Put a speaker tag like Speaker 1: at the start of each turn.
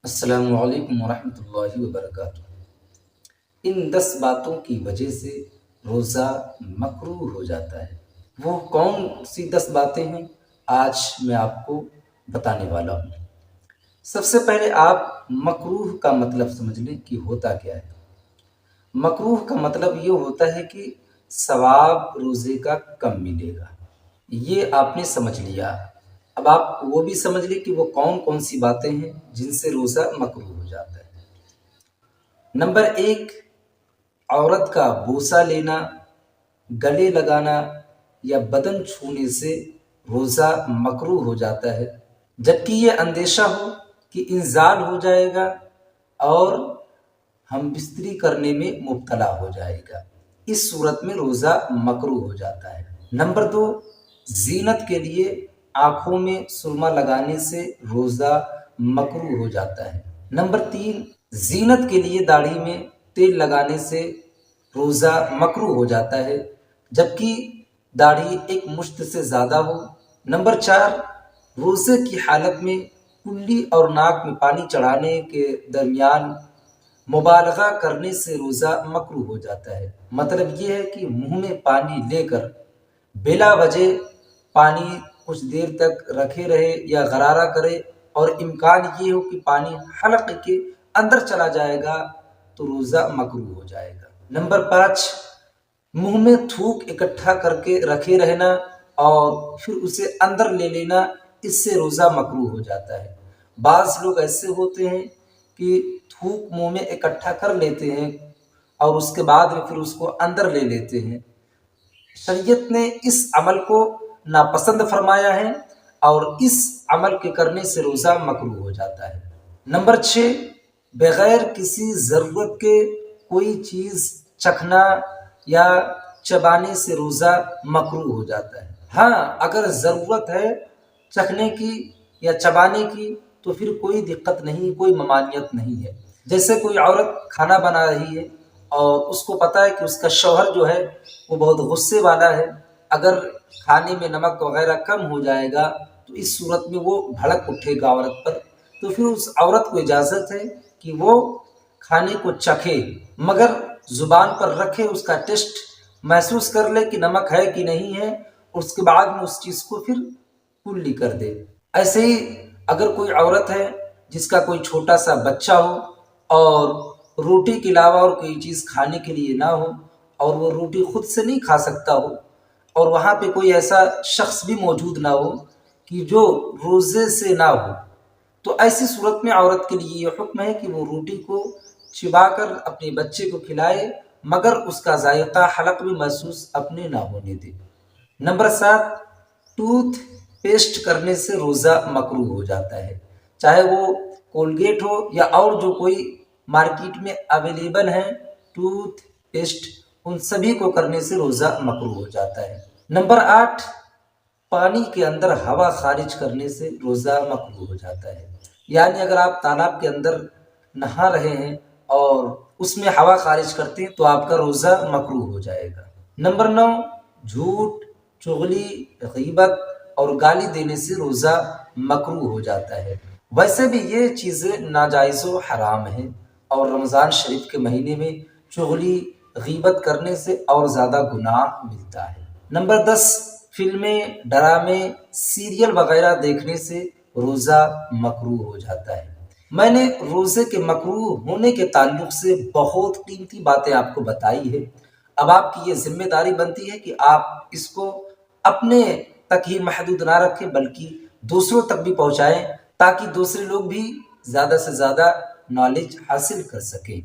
Speaker 1: السلام علیکم ورحمۃ اللہ وبرکاتہ۔ ان 10 باتوں کی وجہ سے روزہ مکروہ ہو جاتا ہے۔ وہ کون سی 10 باتیں ہیں آج میں آپ کو بتانے والا ہوں۔ سب سے پہلے آپ مکروہ کا مطلب سمجھ لیں کہ ہوتا کیا ہے۔ مکروہ کا مطلب یہ ہوتا ہے کہ ثواب روزے کا کم ملے گا، یہ آپ نے سمجھ لیا۔ اب آپ وہ بھی سمجھ لیں کہ وہ کون کون سی باتیں ہیں جن سے روزہ مکروہ ہو جاتا ہے۔ نمبر 1، عورت کا بوسہ لینا، گلے لگانا یا بدن چھونے سے روزہ مکروہ ہو جاتا ہے، جبکہ یہ اندیشہ ہو کہ انزال ہو جائے گا اور ہم بستری کرنے میں مبتلا ہو جائے گا، اس صورت میں روزہ مکروہ ہو جاتا ہے۔ نمبر 2، زینت کے لیے آنکھوں میں سرما لگانے سے روزہ مکروہ ہو جاتا ہے۔ نمبر 3، زینت کے لیے داڑھی میں تیل لگانے سے روزہ مکروہ ہو جاتا ہے، جبکہ داڑھی ایک مشت سے زیادہ ہو۔ نمبر 4، روزے کی حالت میں کلی اور ناک میں پانی چڑھانے کے درمیان مبالغہ کرنے سے روزہ مکروہ ہو جاتا ہے۔ مطلب یہ ہے کہ منہ میں پانی لے کر بلا وجہ پانی کچھ دیر تک رکھے رہے یا غرارہ کرے اور امکان یہ ہو کہ پانی حلق کے اندر چلا جائے گا تو روزہ مکروہ ہو جائے گا۔ نمبر 5، منہ میں تھوک اکٹھا کر کے رکھے رہنا اور پھر اسے اندر لے لینا، اس سے روزہ مکروہ ہو جاتا ہے۔ بعض لوگ ایسے ہوتے ہیں کہ تھوک منہ میں اکٹھا کر لیتے ہیں اور اس کے بعد پھر اس کو اندر لے لیتے ہیں۔ شریعت نے اس عمل کو ناپسند فرمایا ہے اور اس عمل کے کرنے سے روزہ مکروہ ہو جاتا ہے۔ نمبر 6، بغیر کسی ضرورت کے کوئی چیز چکھنا یا چبانے سے روزہ مکروہ ہو جاتا ہے۔ ہاں، اگر ضرورت ہے چکھنے کی یا چبانے کی تو پھر کوئی دقت نہیں، کوئی ممانعت نہیں ہے۔ جیسے کوئی عورت کھانا بنا رہی ہے اور اس کو پتہ ہے کہ اس کا شوہر جو ہے وہ بہت غصے والا ہے، اگر کھانے میں نمک وغیرہ کم ہو جائے گا تو اس صورت میں وہ بھڑک اٹھے گا عورت پر، تو پھر اس عورت کو اجازت ہے کہ وہ کھانے کو چکھے، مگر زبان پر رکھے، اس کا ٹیسٹ محسوس کر لے کہ نمک ہے کہ نہیں ہے، اور اس کے بعد میں اس چیز کو پھر کلی کر دے۔ ایسے ہی اگر کوئی عورت ہے جس کا کوئی چھوٹا سا بچہ ہو اور روٹی کے علاوہ اور کوئی چیز کھانے کے لیے نہ ہو اور وہ روٹی خود سے نہیں کھا سکتا ہو اور وہاں پہ کوئی ایسا شخص بھی موجود نہ ہو کہ جو روزے سے نہ ہو، تو ایسی صورت میں عورت کے لیے یہ حکم ہے کہ وہ روٹی کو چبا کر اپنے بچے کو کھلائے، مگر اس کا ذائقہ حلق میں محسوس اپنے نہ ہونے دے۔ نمبر 7، ٹوتھ پیسٹ کرنے سے روزہ مکروہ ہو جاتا ہے، چاہے وہ کولگیٹ ہو یا اور جو کوئی مارکیٹ میں اویلیبل ہیں ٹوتھ پیسٹ، ان سبھی کو کرنے سے روزہ مکروہ ہو جاتا ہے۔ نمبر 8، پانی کے اندر ہوا خارج کرنے سے روزہ مکروہ ہو جاتا ہے، یعنی اگر آپ تالاب کے اندر نہا رہے ہیں اور اس میں ہوا خارج کرتے ہیں تو آپ کا روزہ مکروہ ہو جائے گا۔ نمبر 9، جھوٹ، چغلی، غیبت اور گالی دینے سے روزہ مکروہ ہو جاتا ہے۔ ویسے بھی یہ چیزیں ناجائز و حرام ہیں اور رمضان شریف کے مہینے میں چغلی، غیبت کرنے سے اور زیادہ گناہ ملتا ہے۔ نمبر 10، فلمیں، ڈرامے، سیریل وغیرہ دیکھنے سے روزہ مکروہ ہو جاتا ہے۔ میں نے روزے کے مکروہ ہونے کے تعلق سے بہت قیمتی باتیں آپ کو بتائی ہے۔ اب آپ کی یہ ذمہ داری بنتی ہے کہ آپ اس کو اپنے تک ہی محدود نہ رکھیں بلکہ دوسروں تک بھی پہنچائیں، تاکہ دوسرے لوگ بھی زیادہ سے زیادہ نالج حاصل کر سکیں۔